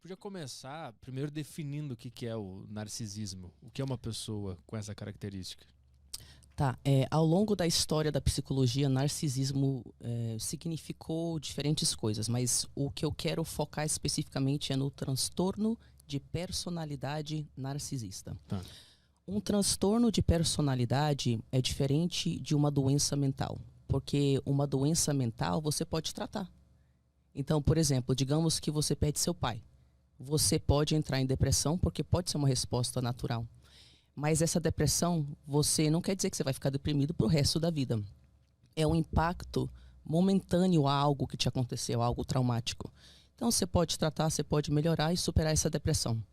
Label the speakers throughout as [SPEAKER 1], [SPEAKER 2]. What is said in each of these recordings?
[SPEAKER 1] podia começar primeiro definindo o que é o narcisismo. O que é uma pessoa com essa característica?
[SPEAKER 2] Tá, ao longo da história da psicologia, narcisismo significou diferentes coisas, mas o que eu quero focar especificamente é no transtorno de personalidade narcisista.
[SPEAKER 1] Tá.
[SPEAKER 2] Um transtorno de personalidade é diferente de uma doença mental, porque uma doença mental você pode tratar. Então, por exemplo, digamos que você perde seu pai. Você pode entrar em depressão porque pode ser uma resposta natural. Mas essa depressão, você não quer dizer que você vai ficar deprimido pro resto da vida. É um impacto momentâneo a algo que te aconteceu, algo traumático. Então você pode tratar, você pode melhorar e superar essa depressão.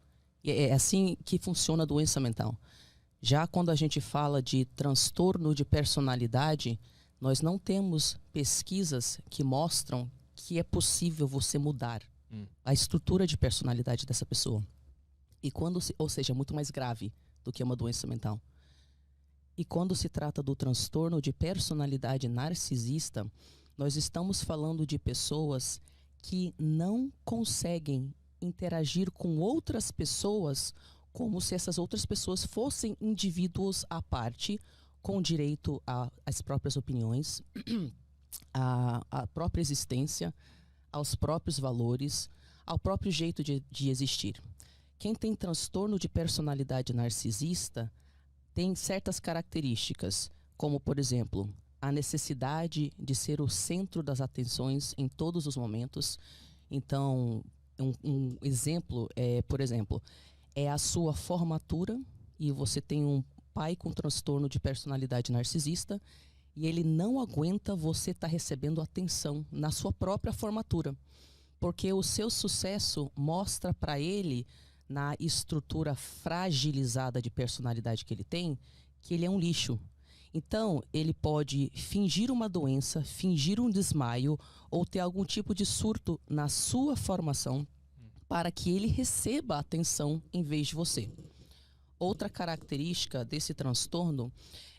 [SPEAKER 2] E é assim que funciona a doença mental. Já quando a gente fala de transtorno de personalidade, nós não temos pesquisas que mostram que é possível você mudar a estrutura de personalidade dessa pessoa. E ou seja, muito mais grave do que uma doença mental. E quando se trata do transtorno de personalidade narcisista, nós estamos falando de pessoas que não conseguem interagir com outras pessoas como se essas outras pessoas fossem indivíduos à parte, com direito às próprias opiniões, à própria existência, aos próprios valores, ao próprio jeito de existir. Quem tem transtorno de personalidade narcisista tem certas características, como, por exemplo, a necessidade de ser o centro das atenções em todos os momentos. Então, um exemplo por exemplo, é a sua formatura e você tem um pai com transtorno de personalidade narcisista e ele não aguenta você estar recebendo atenção na sua própria formatura, porque o seu sucesso mostra para ele, na estrutura fragilizada de personalidade que ele tem, que ele é um lixo. Então, ele pode fingir uma doença, fingir um desmaio ou ter algum tipo de surto na sua formação para que ele receba atenção em vez de você. Outra característica desse transtorno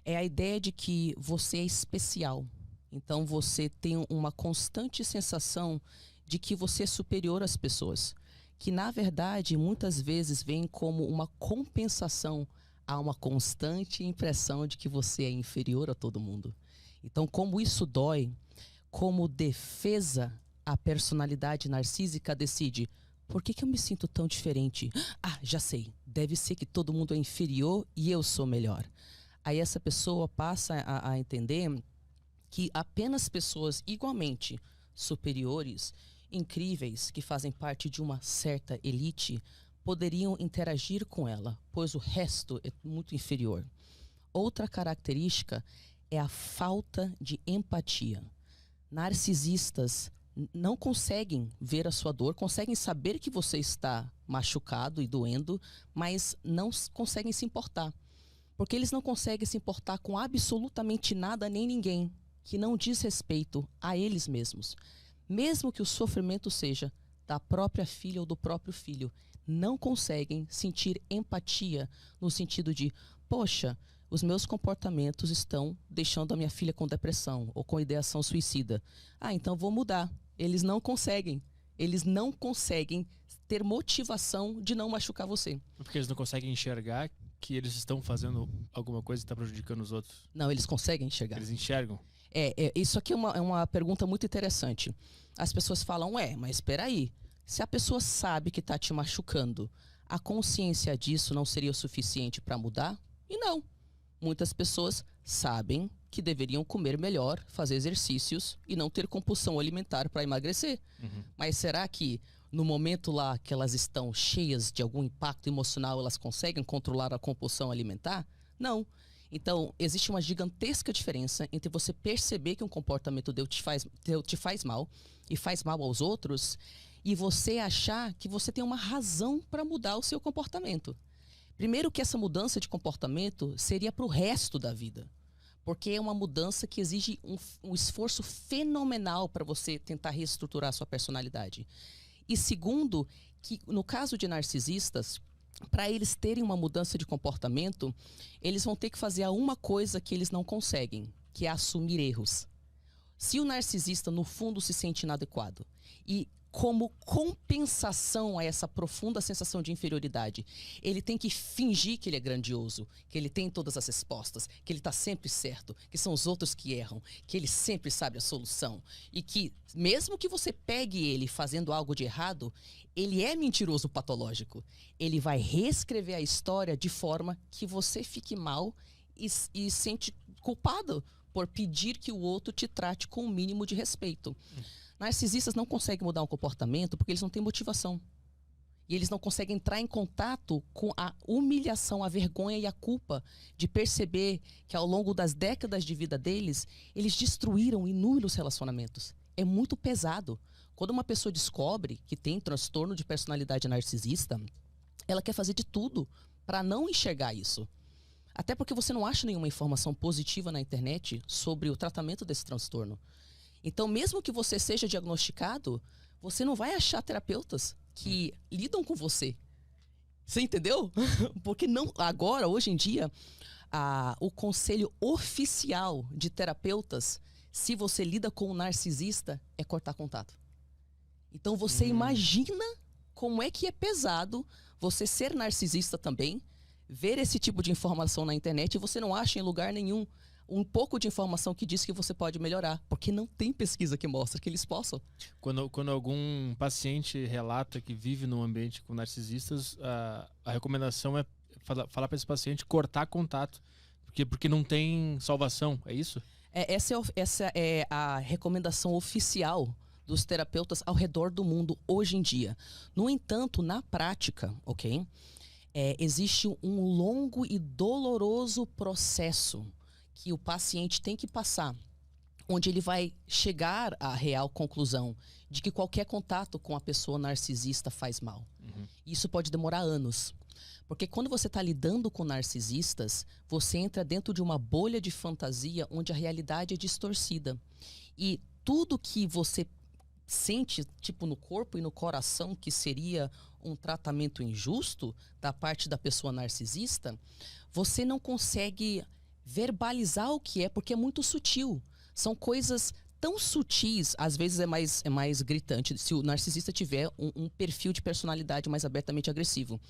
[SPEAKER 2] é a ideia de que você é especial. Então, você tem uma constante sensação de que você é superior às pessoas, que na verdade muitas vezes vem como uma compensação a uma constante impressão de que você é inferior a todo mundo. Então, como isso dói, como defesa, a personalidade narcísica decide: por que eu me sinto tão diferente? Ah, já sei, deve ser que todo mundo é inferior e eu sou melhor. Aí essa pessoa passa a entender que apenas pessoas igualmente superiores, incríveis, que fazem parte de uma certa elite, poderiam interagir com ela, pois o resto é muito inferior. Outra característica é a falta de empatia. Narcisistas não conseguem ver a sua dor, conseguem saber que você está machucado e doendo, mas não conseguem se importar. Porque eles não conseguem se importar com absolutamente nada nem ninguém que não diz respeito a eles mesmos. Mesmo que o sofrimento seja da própria filha ou do próprio filho, não conseguem sentir empatia no sentido de: poxa, os meus comportamentos estão deixando a minha filha com depressão ou com ideação suicida. Ah, então vou mudar. Eles não conseguem. Eles não conseguem ter motivação de não machucar você.
[SPEAKER 1] Porque eles não conseguem enxergar que eles estão fazendo alguma coisa que está prejudicando os outros.
[SPEAKER 2] Não, eles conseguem enxergar.
[SPEAKER 1] Eles enxergam?
[SPEAKER 2] Isso aqui é uma pergunta muito interessante. As pessoas falam: mas espera aí, se a pessoa sabe que está te machucando, a consciência disso não seria o suficiente para mudar? E não. Muitas pessoas sabem que deveriam comer melhor, fazer exercícios e não ter compulsão alimentar para emagrecer. Mas será que no momento lá que elas estão cheias de algum impacto emocional, elas conseguem controlar a compulsão alimentar? Não. Então, existe uma gigantesca diferença entre você perceber que um comportamento te faz mal e faz mal aos outros, e você achar que você tem uma razão para mudar o seu comportamento. Primeiro que essa mudança de comportamento seria para o resto da vida, porque é uma mudança que exige um esforço fenomenal para você tentar reestruturar a sua personalidade. E segundo, que no caso de narcisistas, para eles terem uma mudança de comportamento, eles vão ter que fazer uma coisa que eles não conseguem, que é assumir erros. Se o narcisista, no fundo, se sente inadequado e como compensação a essa profunda sensação de inferioridade. Ele tem que fingir que ele é grandioso, que ele tem todas as respostas, que ele está sempre certo, que são os outros que erram, que ele sempre sabe a solução. E que, mesmo que você pegue ele fazendo algo de errado, ele é mentiroso patológico. Ele vai reescrever a história de forma que você fique mal e sente culpado por pedir que o outro te trate com o mínimo de respeito. Narcisistas não conseguem mudar um comportamento porque eles não têm motivação. E eles não conseguem entrar em contato com a humilhação, a vergonha e a culpa de perceber que ao longo das décadas de vida deles, eles destruíram inúmeros relacionamentos. É muito pesado. Quando uma pessoa descobre que tem transtorno de personalidade narcisista, ela quer fazer de tudo para não enxergar isso. Até porque você não acha nenhuma informação positiva na internet sobre o tratamento desse transtorno. Então, mesmo que você seja diagnosticado, você não vai achar terapeutas que lidam com você. Você entendeu? Porque não, agora, hoje em dia, o conselho oficial de terapeutas, se você lida com um narcisista, é cortar contato. Então, você imagina como é que é pesado você ser narcisista também, ver esse tipo de informação na internet e você não acha em lugar nenhum um pouco de informação que diz que você pode melhorar, porque não tem pesquisa que mostra que eles possam.
[SPEAKER 1] Quando algum paciente relata que vive num ambiente com narcisistas, a recomendação é falar para esse paciente cortar contato, porque não tem salvação, é isso?
[SPEAKER 2] Essa é a recomendação oficial dos terapeutas ao redor do mundo hoje em dia. No entanto, na prática, ok? Existe um longo e doloroso processo que o paciente tem que passar, onde ele vai chegar à real conclusão de que qualquer contato com a pessoa narcisista faz mal. Isso pode demorar anos. Porque quando você está lidando com narcisistas, você entra dentro de uma bolha de fantasia onde a realidade é distorcida. E tudo que você sente, tipo, no corpo e no coração, que seria um tratamento injusto da parte da pessoa narcisista, você não consegue verbalizar o que é, porque é muito sutil. São coisas tão sutis, às vezes é mais gritante, se o narcisista tiver um perfil de personalidade mais abertamente agressivo.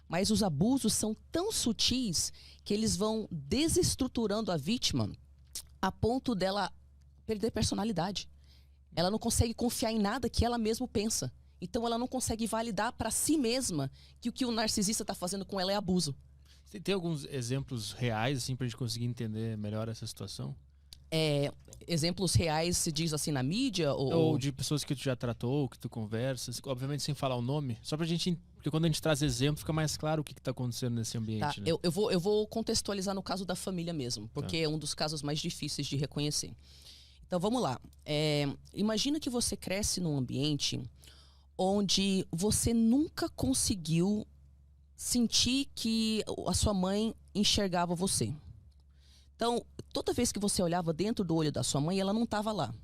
[SPEAKER 2] Mas os abusos são tão sutis que eles vão desestruturando a vítima a ponto dela perder personalidade. Ela não consegue confiar em nada que ela mesma pensa. Então ela não consegue validar para si mesma que o que o narcisista está fazendo com ela é abuso.
[SPEAKER 1] Tem alguns exemplos reais, assim, pra gente conseguir entender melhor essa situação?
[SPEAKER 2] Exemplos reais, se diz assim, na mídia?
[SPEAKER 1] Ou de pessoas que tu já tratou, que tu conversas, obviamente sem falar o nome, só pra gente... Porque quando a gente traz exemplo, fica mais claro o que tá acontecendo nesse ambiente,
[SPEAKER 2] tá,
[SPEAKER 1] né?
[SPEAKER 2] eu vou contextualizar no caso da família mesmo, porque é um dos casos mais difíceis de reconhecer. Então, vamos lá. Imagina que você cresce num ambiente onde você nunca conseguiu sentir que a sua mãe enxergava você. Então, toda vez que você olhava dentro do olho da sua mãe, ela não estava lá.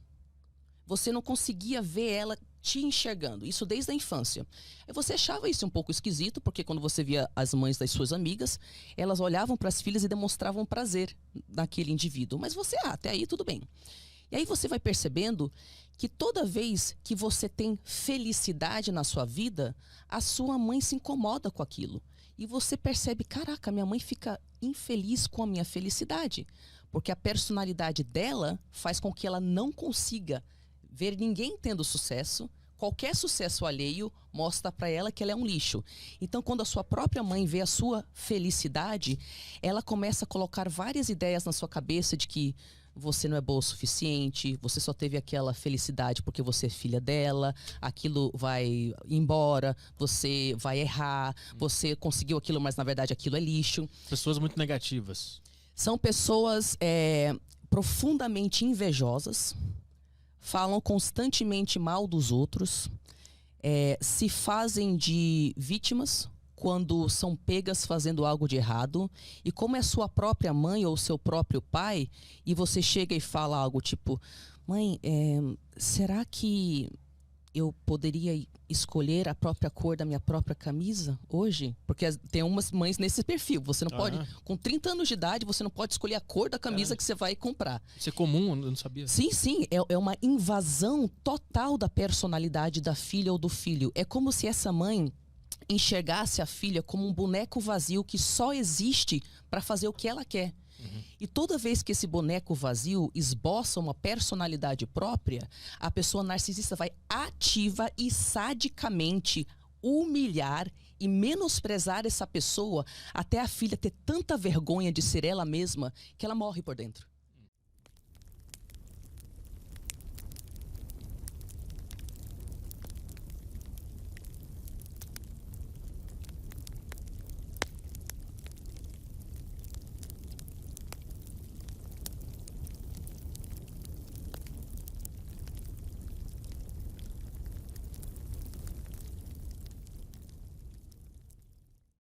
[SPEAKER 2] Você não conseguia ver ela te enxergando. Isso desde a infância. E você achava isso um pouco esquisito, porque quando você via as mães das suas amigas, elas olhavam para as filhas e demonstravam prazer naquele indivíduo. Mas você, até aí tudo bem. E aí você vai percebendo que toda vez que você tem felicidade na sua vida, a sua mãe se incomoda com aquilo. E você percebe, caraca, minha mãe fica infeliz com a minha felicidade. Porque a personalidade dela faz com que ela não consiga ver ninguém tendo sucesso. Qualquer sucesso alheio mostra para ela que ela é um lixo. Então, quando a sua própria mãe vê a sua felicidade, ela começa a colocar várias ideias na sua cabeça de que você não é boa o suficiente, você só teve aquela felicidade porque você é filha dela, aquilo vai embora, você vai errar, você conseguiu aquilo, mas na verdade aquilo é lixo.
[SPEAKER 1] Pessoas muito negativas.
[SPEAKER 2] São pessoas profundamente invejosas, falam constantemente mal dos outros, se fazem de vítimas quando são pegas fazendo algo de errado, e como é sua própria mãe ou seu próprio pai, e você chega e fala algo tipo, mãe, será que eu poderia escolher a própria cor da minha própria camisa hoje? Porque tem umas mães nesse perfil. Você não pode, com 30 anos de idade, você não pode escolher a cor da camisa que você vai comprar.
[SPEAKER 1] Isso é comum, eu não sabia.
[SPEAKER 2] Sim, sim. É uma invasão total da personalidade da filha ou do filho. É como se essa mãe enxergasse a filha como um boneco vazio que só existe para fazer o que ela quer. E toda vez que esse boneco vazio esboça uma personalidade própria, a pessoa narcisista vai ativa e sadicamente humilhar e menosprezar essa pessoa até a filha ter tanta vergonha de ser ela mesma que ela morre por dentro.